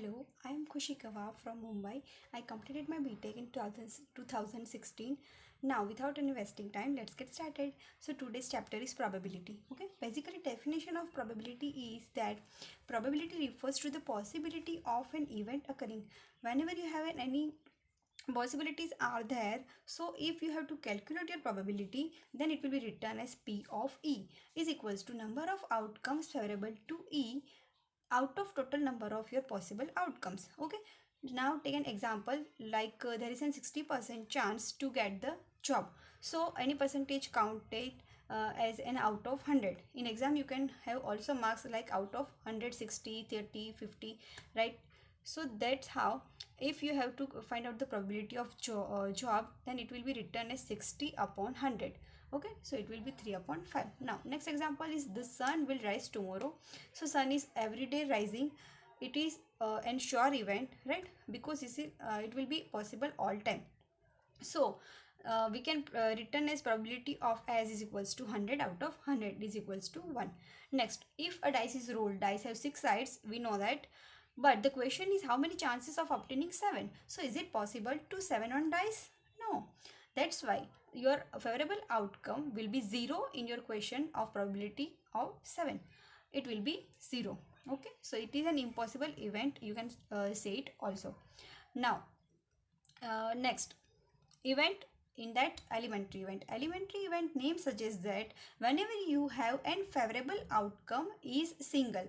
Hello, I am Khushi Kawa from Mumbai. I completed my BTech in 2016. Now, without any wasting time, let's get started. So, today's chapter is probability. Okay, basically, definition of probability is that probability refers to the possibility of an event occurring. Whenever you have any possibilities are there, so if you have to calculate your probability, then it will be written as P of E is equals to number of outcomes favorable to E out of total number of your possible outcomes. Okay, now take an example like there is a 60% chance to get the job, so any percentage counted as an out of 100. In exam you can have also marks like out of 160, 30, 50, right? So that's how, if you have to find out the probability of job, then it will be written as 60 upon 100. Okay, so it will be 3 upon 5. Now next example is the sun will rise tomorrow. So sun is every day rising. It is an sure event, right? Because you see it will be possible all time. So we can return as probability of as is equals to 100 out of 100 is equals to 1. Next, if a dice is rolled, dice have 6 sides, we know that, but the question is how many chances of obtaining 7. So is it possible to 7 on dice? No. That's why your favorable outcome will be 0 in your question of probability of 7. It will be 0. Okay, so it is an impossible event, you can say it also. Now next event, in that elementary event name suggests that whenever you have an favorable outcome is single,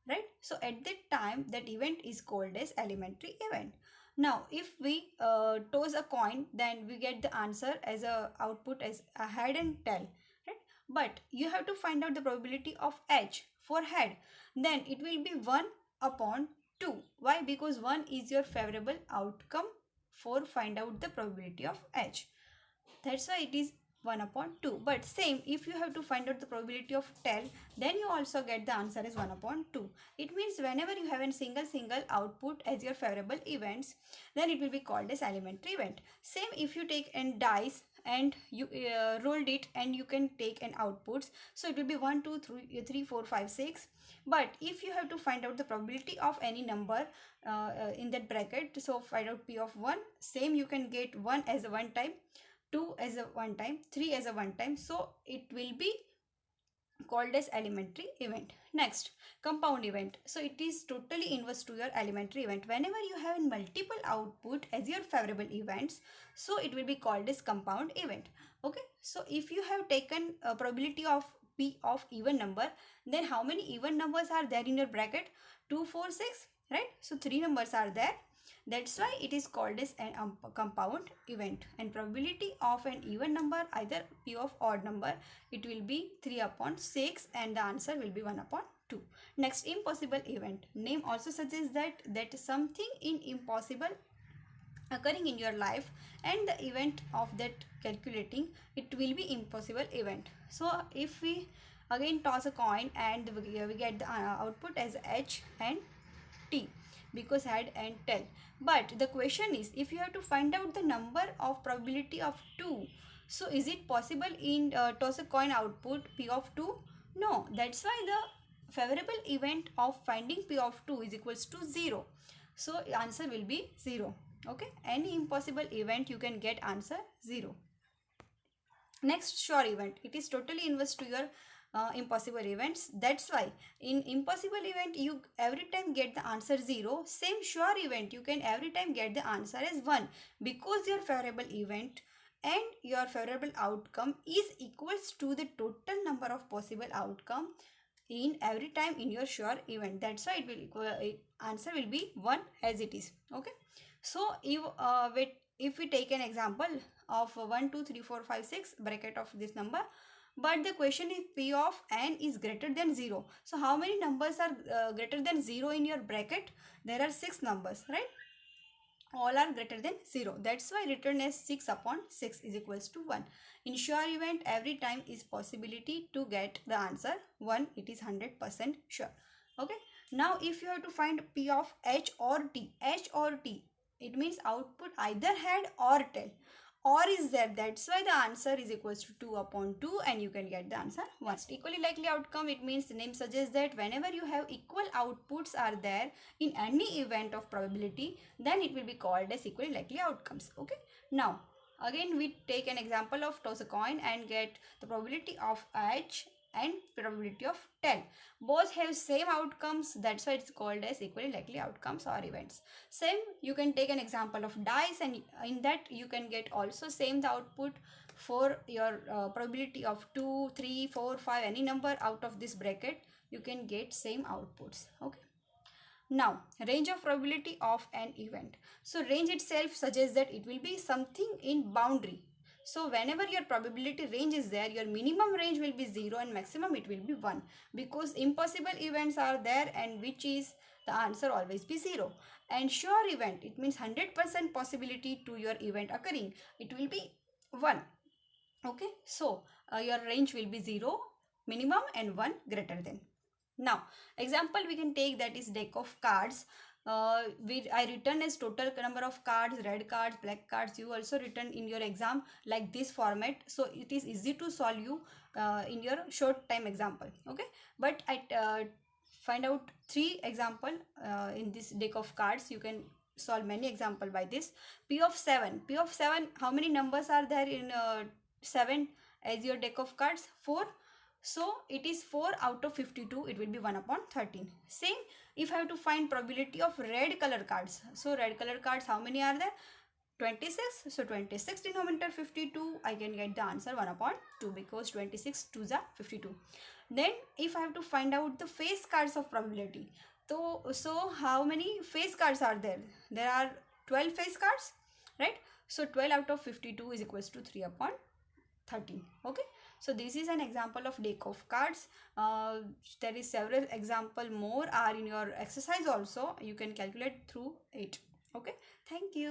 right? So at that time that event is called as elementary event. Now if we toss a coin, then we get the answer as a output as a head and tail, right? But you have to find out the probability of H for head, then it will be 1 upon 2. Why? Because 1 is your favorable outcome for find out the probability of H. That's why it is 1 upon 2. But same, if you have to find out the probability of tail, then you also get the answer as 1 upon 2. It means whenever you have a single output as your favorable events, then it will be called as elementary event. Same if you take an dice and you rolled it and you can take an outputs, so it will be 1 2 3 4 5 6. But if you have to find out the probability of any number in that bracket, so find out P of 1, same you can get 1 as a one time, 2 as a one time, 3 as a one time, so it will be called as elementary event. Next, compound event. So it is totally inverse to your elementary event. Whenever you have multiple output as your favorable events, so it will be called as compound event. Okay, so if you have taken a probability of P of even number, then how many even numbers are there in your bracket? 2 4 6, right? So 3 numbers are there. That's why it is called as an compound event. And probability of an even number, either P of odd number, it will be 3 upon 6 and the answer will be 1 upon 2. Next, impossible event. Name also suggests that something in impossible occurring in your life, and the event of that calculating, it will be impossible event. So if we again toss a coin and we get the output as H and T, because head and tail. But the question is, if you have to find out the number of probability of 2, so is it possible in toss a coin output P of 2? No. That's why the favorable event of finding P of 2 is equals to 0. So answer will be 0. Okay, any impossible event you can get answer 0. Next, sure event. It is totally inverse to your impossible events. That's why in impossible event you every time get the answer 0. Same sure event you can every time get the answer as 1, because your favorable event and your favorable outcome is equals to the total number of possible outcome in every time in your sure event. That's why it will equal, answer will be 1 as it is. Okay, so if we take an example of 1 2 3 4 5 6 bracket of this number, but the question is P of n is greater than 0. So how many numbers are greater than 0 in your bracket? There are 6 numbers, right? All are greater than 0. That's why written as 6 upon 6 is equals to 1. In sure event, every time is possibility to get the answer 1. It is 100% sure. Okay. Now if you have to find P of H or T, it means output either head or tail. or is there. That's why the answer is equals to 2 upon 2 and you can get the answer 1. Equally likely outcome, it means the name suggests that whenever you have equal outputs are there in any event of probability, then it will be called as equally likely outcomes. Okay. Now again we take an example of toss a coin and get the probability of edge and probability of tail. Both have same outcomes, that's why it's called as equally likely outcomes or events. Same, you can take an example of dice, and in that you can get also same the output for your probability of 2, 3, 4, 5, any number out of this bracket, you can get same outputs. Okay. Now, range of probability of an event. So, range itself suggests that it will be something in boundary. So, whenever your probability range is there, your minimum range will be 0 and maximum it will be 1, because impossible events are there, and which is the answer always be 0. And sure event, it means 100% possibility to your event occurring, it will be 1. Okay, so your range will be 0 minimum and 1 greater than. Now example we can take, that is deck of cards. I written as total number of cards, red cards, black cards. You also written in your exam like this format, so it is easy to solve you in your short time example. Okay, but I find out 3 example in this deck of cards. You can solve many example by this. P of 7, how many numbers are there in 7 as your deck of cards? 4. So it is 4 out of 52, it will be 1 upon 13. Same, if I have to find probability of red color cards, so red color cards how many are there? 26. So 26 denominator 52, I can get the answer 1 upon 2, because 26 2s are 52. Then if I have to find out the face cards of probability, so how many face cards are there? There are 12 face cards, right? So 12 out of 52 is equals to 3 upon 13. Okay, so this is an example of deck of cards. There is several example more are in your exercise also, you can calculate through it. Okay, thank you.